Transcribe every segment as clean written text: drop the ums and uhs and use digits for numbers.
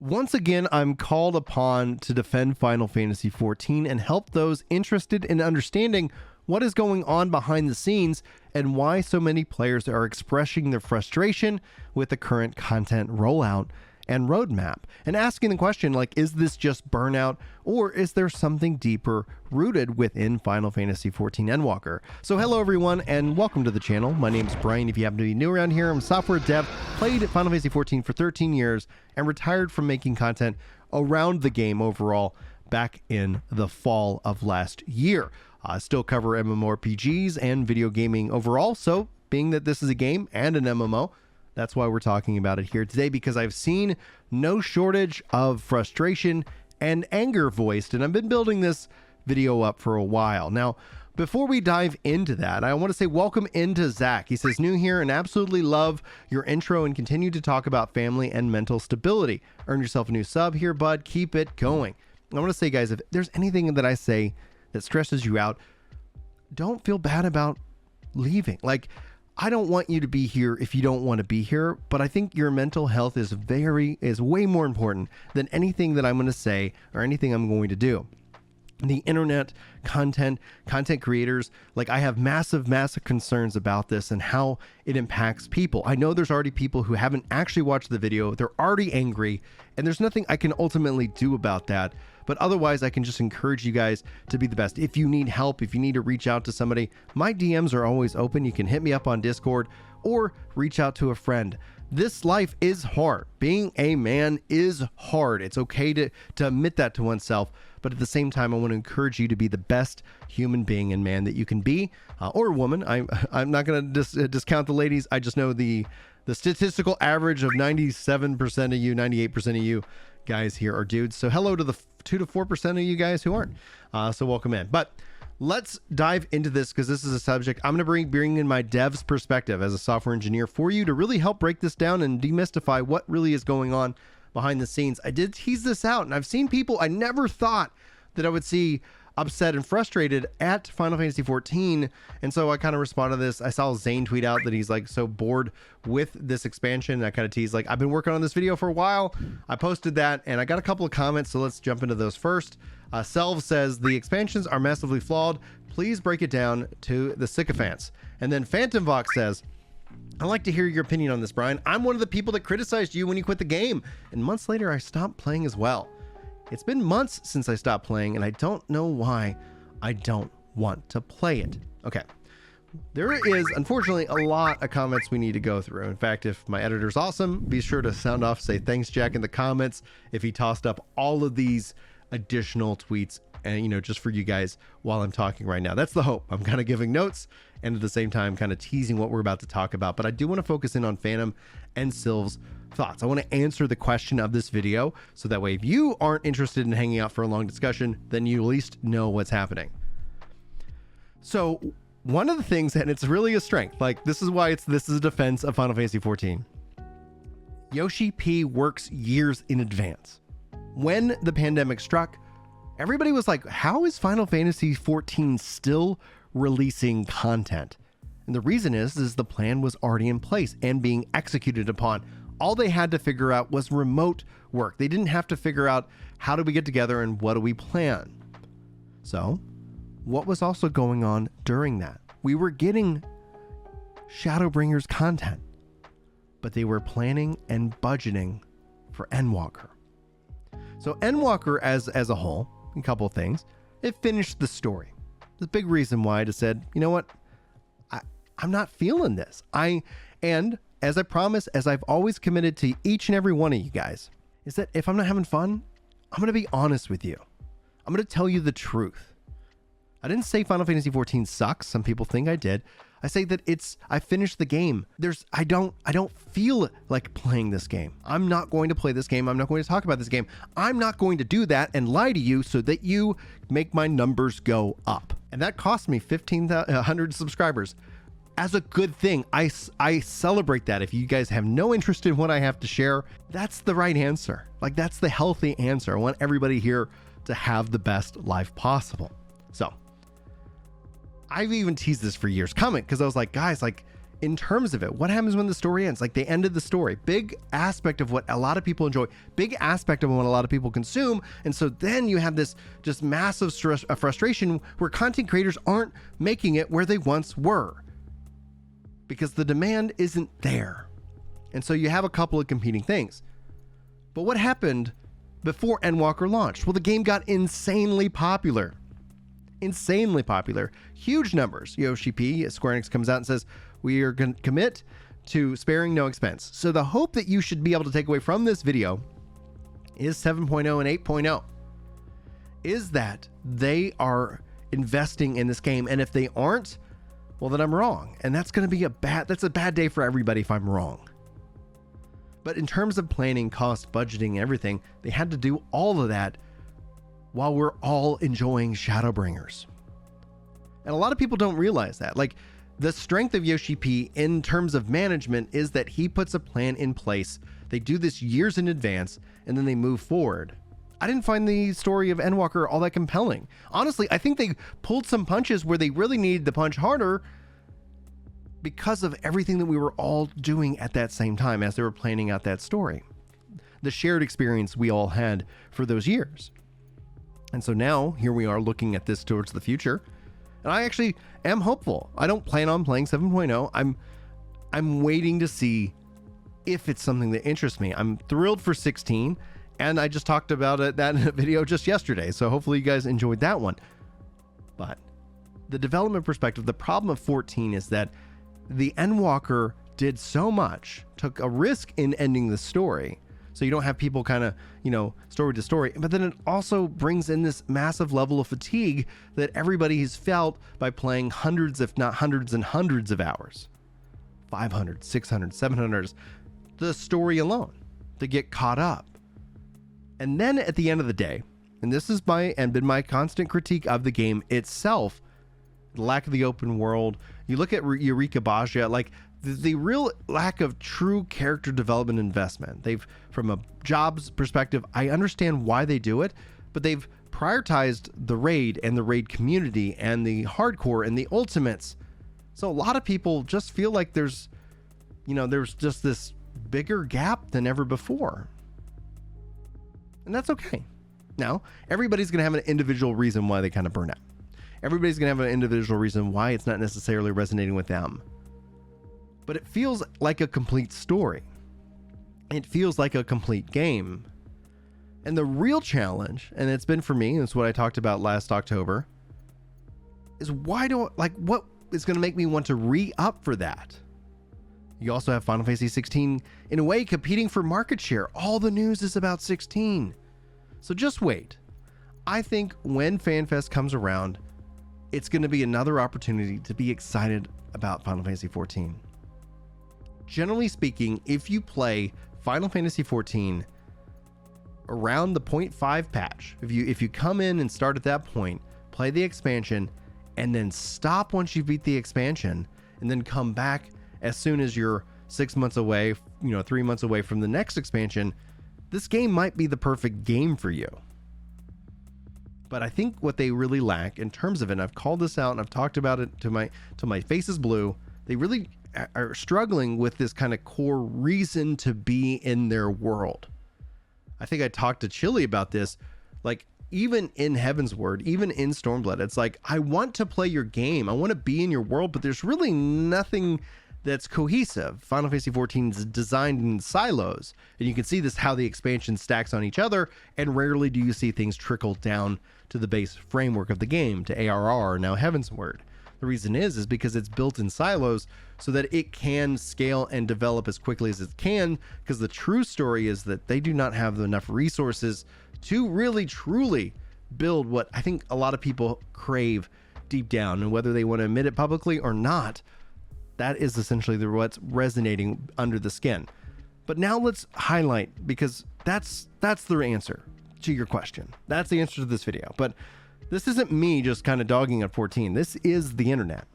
Once again, I'm called upon to defend Final Fantasy XIV and help those interested in understanding what is going on behind the scenes and why so many players are expressing their frustration with the current content rollout and roadmap, and asking the question, like, is this just burnout, or is there something deeper rooted within Final Fantasy XIV Endwalker? So hello everyone, and welcome to the channel. My name is Brian. If you happen to be new around here, I'm a software dev, played Final Fantasy XIV for 13 years, and retired from making content around the game overall back in the fall of last year. I still cover MMORPGs and video gaming overall, so being that this is a game and an MMO, that's why we're talking about it here today, because I've seen no shortage of frustration and anger voiced, and I've been building this video up for a while. Now, before we dive into that, I want to say welcome into Zach. He says, new here and absolutely love your intro and continue to talk about family and mental stability. Earn yourself a new sub here, bud. Keep it going. I want to say, guys, if there's anything that I say that stresses you out, don't feel bad about leaving. Like, I don't want you to be here if you don't want to be here, but I think your mental health is way more important than anything that I'm going to say or anything I'm going to do. The internet, content creators, like, I have massive concerns about this and how it impacts people. I know there's already people who haven't actually watched the video. They're already angry, and there's nothing I can ultimately do about that. But otherwise, I can just encourage you guys to be the best. If you need help, if you need to reach out to somebody, my DMs are always open. You can hit me up on Discord or reach out to a friend. This life is hard. Being a man is hard. It's okay to admit that to oneself. But at the same time, I want to encourage you to be the best human being and man that you can be, or woman. I'm not going to discount the ladies. I just know the statistical average of 97% of you, 98% of you guys here are dudes. So hello to the 2 to 4% of you guys who aren't. So welcome in. But let's dive into this, because this is a subject I'm going to bring in my dev's perspective as a software engineer for you to really help break this down and demystify what really is going on behind the scenes. I did tease this out, and I've seen people I never thought that I would see upset and frustrated at Final Fantasy XIV, and so I kind of responded to this. I saw Zane tweet out that he's like so bored with this expansion, and I kind of teased, like, I've been working on this video for a while. I posted that, and I got a couple of comments, so let's jump into those first. Selv says, the expansions are massively flawed. Please break it down to the sycophants. And then Phantom Vox says, I'd like to hear your opinion on this, Brian. I'm one of the people that criticized you when you quit the game, and months later I stopped playing as well. It's been months since I stopped playing, and I don't know why I don't want to play it. Okay. There is, unfortunately, a lot of comments we need to go through. In fact, if my editor's awesome, be sure to sound off, say thanks, Jack, in the comments if he tossed up all of these additional tweets, and, you know, just for you guys while I'm talking right now. That's the hope. I'm kind of giving notes and at the same time kind of teasing what we're about to talk about. But I do want to focus in on Phantom and Sylve's thoughts. I want to answer the question of this video, so that way if you aren't interested in hanging out for a long discussion, then you at least know what's happening. So one of the things, and it's really a strength, like, this is why this is a defense of Final Fantasy XIV. Yoshi-p works years in advance. When the pandemic struck, everybody was like, how is Final Fantasy XIV still releasing content? And the reason is the plan was already in place and being executed upon. All they had to figure out was remote work. They didn't have to figure out, how do we get together and what do we plan? So what was also going on during that? We were getting Shadowbringers content, but they were planning and budgeting for Endwalker. So Endwalker as a whole, a couple of things, it finished the story. The big reason why I just said, you know what, I'm not feeling this. And as I promised, as I've always committed to each and every one of you guys, is that if I'm not having fun, I'm going to be honest with you. I'm going to tell you the truth. I didn't say Final Fantasy XIV sucks. Some people think I did. I say that I finished the game. I don't feel like playing this game. I'm not going to play this game. I'm not going to talk about this game. I'm not going to do that and lie to you so that you make my numbers go up. And that cost me 1,500 subscribers. As a good thing, I celebrate that. If you guys have no interest in what I have to share, that's the right answer. Like, that's the healthy answer. I want everybody here to have the best life possible. So I've even teased this for years coming, because I was like, guys, like, in terms of it, what happens when the story ends? Like, they ended the story. Big aspect of what a lot of people enjoy, big aspect of what a lot of people consume. And so then you have this just massive stress, frustration where content creators aren't making it where they once were because the demand isn't there. And so you have a couple of competing things. But what happened before Endwalker launched? Well, the game got insanely popular. Insanely popular. Huge numbers. Yoshi-p, SquareEnix, comes out and says, we are going to commit to sparing no expense. So the hope that you should be able to take away from this video is 7.0 and 8.0 is that they are investing in this game. And if they aren't, well, then I'm wrong. And that's going to be that's a bad day for everybody if I'm wrong. But in terms of planning, cost, budgeting, and everything, they had to do all of that while we're all enjoying Shadowbringers. And a lot of people don't realize that. Like, the strength of yoshi-p in terms of management is that he puts a plan in place. They do this years in advance, and then they move forward. I didn't find the story of Endwalker all that compelling. Honestly, I think they pulled some punches where they really needed to punch harder because of everything that we were all doing at that same time as they were planning out that story. The shared experience we all had for those years. And so now, here we are looking at this towards the future. And I actually am hopeful. I don't plan on playing 7.0. I'm waiting to see if it's something that interests me. I'm thrilled for 16, and I just talked about that in a video just yesterday. So hopefully you guys enjoyed that one. But the development perspective, the problem of 14 is that the Endwalker did so much, took a risk in ending the story. So you don't have people kind of, story to story, but then it also brings in this massive level of fatigue that everybody has felt by playing hundreds, if not hundreds and hundreds of hours, 500, 600, 700, the story alone to get caught up. And then at the end of the day, and this is been my constant critique of the game itself, the lack of the open world. You look at Eureka Baja, like the real lack of true character development investment. From a jobs perspective, I understand why they do it, but they've prioritized the raid and the raid community and the hardcore and the ultimates. So a lot of people just feel like there's just this bigger gap than ever before. And that's okay. Now, everybody's going to have an individual reason why they kind of burn out. Everybody's going to have an individual reason why it's not necessarily resonating with them. But it feels like a complete story. It feels like a complete game. And the real challenge, and it's been for me, and it's what I talked about last October, is what is going to make me want to re-up for that? You also have Final Fantasy 16, in a way, competing for market share. All the news is about 16. So just wait. I think when FanFest comes around, it's going to be another opportunity to be excited about Final Fantasy 14. Generally speaking, if you play Final Fantasy 14 around the 0.5 patch, if you come in and start at that point, play the expansion, and then stop once you beat the expansion, and then come back as soon as you're 6 months away, 3 months away from the next expansion, this game might be the perfect game for you. But I think what they really lack in terms of it, and I've called this out and I've talked about it till my face is blue, they really are struggling with this kind of core reason to be in their world. I think I talked to Chili about this, like even in Heavensward, even in Stormblood, it's like, I want to play your game. I want to be in your world, but there's really nothing that's cohesive. Final Fantasy 14 is designed in silos, and you can see this how the expansion stacks on each other, and rarely do you see things trickle down to the base framework of the game, to ARR, now Heavensward. The reason is because it's built in silos so that it can scale and develop as quickly as it can, because the true story is that they do not have enough resources to really truly build what I think a lot of people crave deep down, and whether they want to admit it publicly or not, that is essentially what's resonating under the skin. But now let's highlight, because that's the answer to your question. That's the answer to this video. But this isn't me just kind of dogging on 14. This is the internet.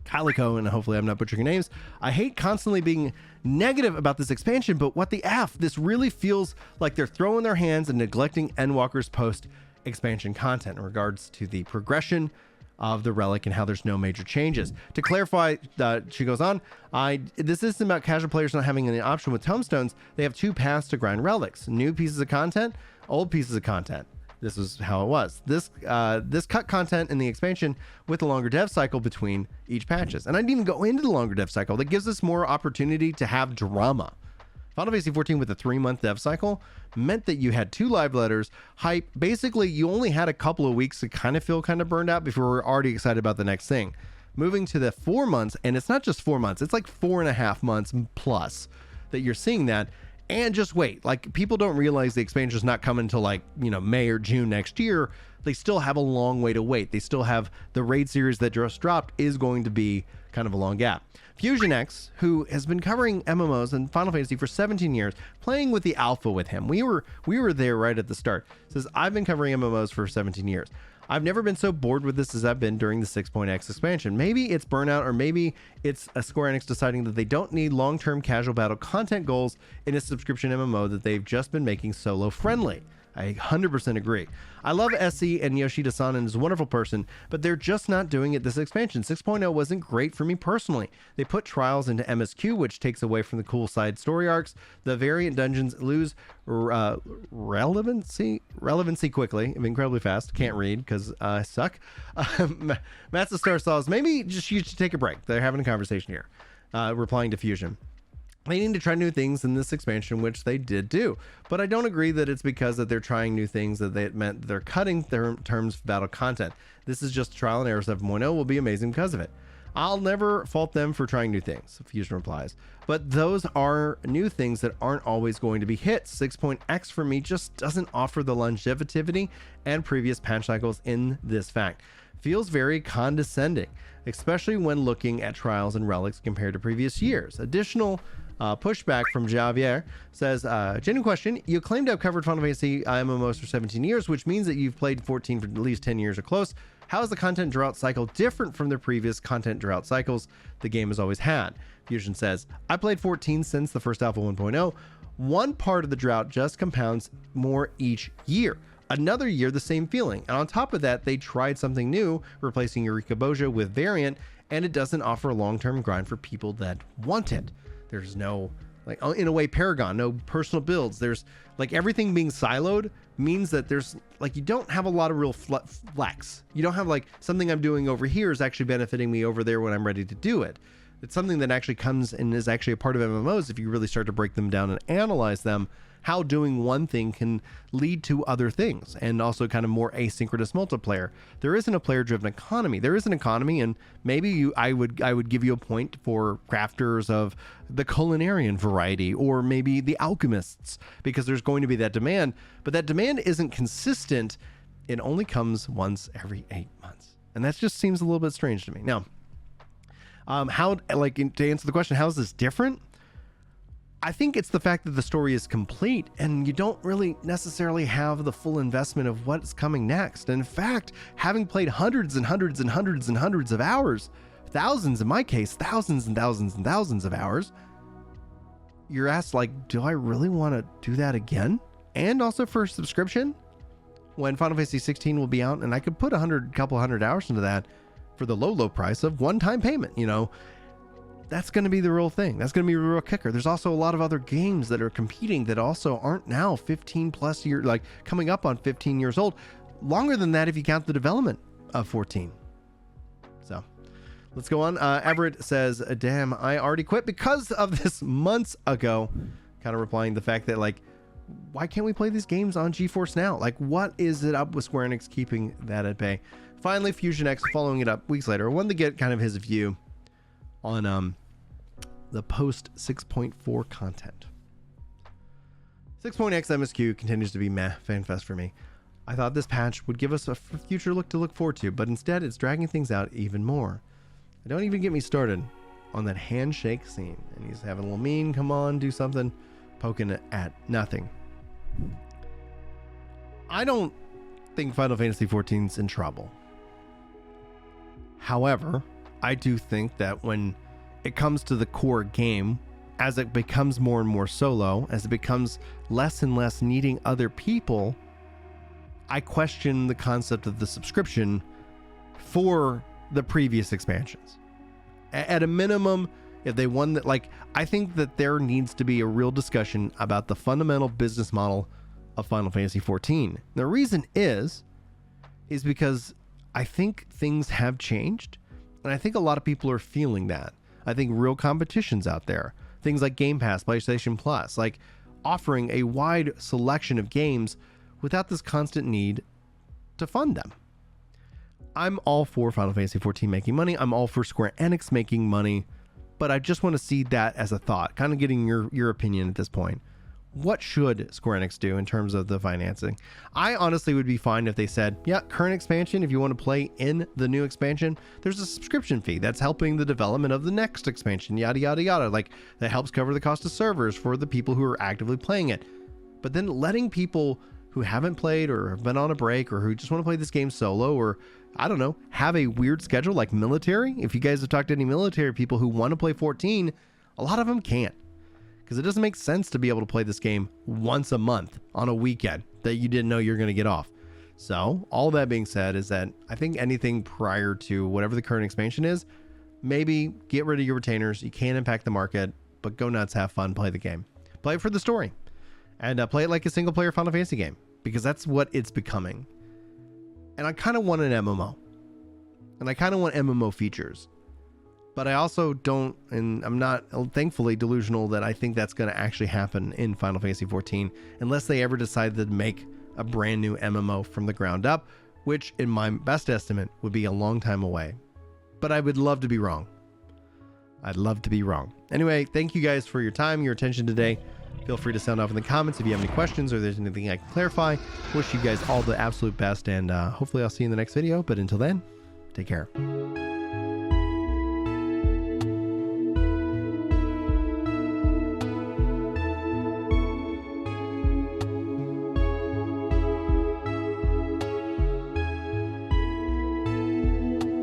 Kaiyoko, and hopefully I'm not butchering your names. I hate constantly being negative about this expansion, but what the F? This really feels like they're throwing their hands and neglecting Endwalker's post-expansion content in regards to the progression of the relic and how there's no major changes. To clarify, she goes on, this isn't about casual players not having any option with tomestones. They have two paths to grind relics: new pieces of content, old pieces of content. This is how it was. This cut content in the expansion with a longer dev cycle between each patches. And I didn't even go into the longer dev cycle. That gives us more opportunity to have drama. Final Fantasy 14 with a 3-month dev cycle meant that you had 2 live letters, hype. Basically, you only had a couple of weeks to kind of feel kind of burned out before we're already excited about the next thing. Moving to the 4 months, and it's not just 4 months, it's like 4.5 months plus that you're seeing that. And just wait, like, people don't realize the expansion is not coming until like, May or June next year. They still have a long way to wait. They still have the raid series that just dropped is going to be kind of a long gap. Fusionx, who has been covering MMOs and Final Fantasy for 17 years, playing with the alpha with him. We were there right at the start. Says, I've been covering MMOs for 17 years. I've never been so bored with this as I've been during the 6.x expansion. Maybe it's burnout, or maybe it's a Square Enix deciding that they don't need long-term casual battle content goals in a subscription MMO that they've just been making solo friendly. I 100% agree. I love SE and Yoshida-san and is a wonderful person, but they're just not doing it this expansion. 6.0 wasn't great for me personally. They put trials into MSQ, which takes away from the cool side story arcs. The variant dungeons lose relevancy quickly, incredibly fast. Can't read because I suck. Matza Star saws, maybe just you should take a break. They're having a conversation here, replying to Fusion. They need to try new things in this expansion, which they did do. But I don't agree that it's because that they're trying new things that it meant they're cutting their terms of battle content. This is just trial and error. 7.0 will be amazing because of it. I'll never fault them for trying new things, Fusion replies. But those are new things that aren't always going to be hits. 6.x for me just doesn't offer the longevity and previous patch cycles in this fact. Feels very condescending, especially when looking at trials and relics compared to previous years. Additional pushback from Javier says, genuine question. You claim to have covered Final Fantasy MMOs for 17 years, which means that you've played 14 for at least 10 years or close. How is the content drought cycle different from the previous content drought cycles the game has always had? Fusion says, I played 14 since the first Alpha 1.0. One part of the drought just compounds more each year. Another year, the same feeling. And on top of that, they tried something new, replacing Eureka Boja with variant, and it doesn't offer a long-term grind for people that want it. There's no, like, in a way, Paragon, no personal builds. There's, like, everything being siloed means that there's, like, you don't have a lot of real flex. You don't have, like, something I'm doing over here is actually benefiting me over there when I'm ready to do it. It's something that actually comes and is actually a part of MMOs if you really start to break them down and analyze them, how doing one thing can lead to other things, and also kind of more asynchronous multiplayer. There isn't a player-driven economy. There is an economy, and maybe I would give you a point for crafters of the culinarian variety, or maybe the alchemists, because there's going to be that demand, but that demand isn't consistent. It only comes once every 8 months, and that just seems a little bit strange to me. Now, how, like, to answer the question, how is this different? I think it's the fact that the story is complete and you don't really necessarily have the full investment of what's coming next. And in fact, having played hundreds and hundreds and hundreds and hundreds of hours, thousands in my case, thousands and thousands and thousands of hours, you're asked, like, do I really want to do that again? And also for subscription, when Final Fantasy 16 will be out, and I could put couple hundred hours into that for the low price of one-time payment, that's going to be the real thing. That's going to be the real kicker. There's also a lot of other games that are competing that also aren't now 15 plus years, like coming up on 15 years old. Longer than that if you count the development of 14. So let's go on. Everett says, damn, I already quit because of this months ago. Kind of replying the fact that, like, why can't we play these games on GeForce Now? Like, what is it up with Square Enix keeping that at bay? Finally, Fusionx following it up weeks later. I wanted to get kind of his view on the post 6.4 content. 6.x MSQ continues to be meh fanfest for me. I thought this patch would give us a future look to look forward to, but instead it's dragging things out even more. Don't even get me started on that handshake scene. And he's having a little mean, come on, do something, poking at nothing. I don't think Final Fantasy XIV's in trouble. However, I do think that when it comes to the core game, as it becomes more and more solo, as it becomes less and less needing other people, I question the concept of the subscription for the previous expansions. At a minimum, if they won that, like, I think that there needs to be a real discussion about the fundamental business model of Final Fantasy XIV. The reason is because I think things have changed, and I think a lot of people are feeling that. I think real competition's out there. Things like Game Pass, PlayStation Plus, like offering a wide selection of games without this constant need to fund them. I'm all for Final Fantasy XIV making money. I'm all for Square Enix making money, but I just want to see that as a thought, kind of getting your opinion at this point. What should Square Enix do in terms of the financing? I honestly would be fine if they said, yeah, current expansion, if you want to play in the new expansion, there's a subscription fee that's helping the development of the next expansion, yada, yada, yada. Like, that helps cover the cost of servers for the people who are actively playing it. But then letting people who haven't played or have been on a break or who just want to play this game solo, or I don't know, have a weird schedule like military. If you guys have talked to any military people who want to play 14, a lot of them can't. Because it doesn't make sense to be able to play this game once a month on a weekend that you didn't know you're going to get off. So all that being said is that I think anything prior to whatever the current expansion is, maybe get rid of your retainers. You can't impact the market, but go nuts, have fun, play the game. Play it for the story. And play it like a single player Final Fantasy game, because that's what it's becoming. And I kind of want an MMO. And I kind of want MMO features. But I also don't, and I'm not thankfully delusional that I think that's going to actually happen in Final Fantasy XIV, unless they ever decide to make a brand new MMO from the ground up, which in my best estimate would be a long time away. But I would love to be wrong. I'd love to be wrong. Anyway, thank you guys for your time, your attention today. Feel free to sound off in the comments if you have any questions or there's anything I can clarify. Wish you guys all the absolute best, and hopefully I'll see you in the next video. But until then, take care.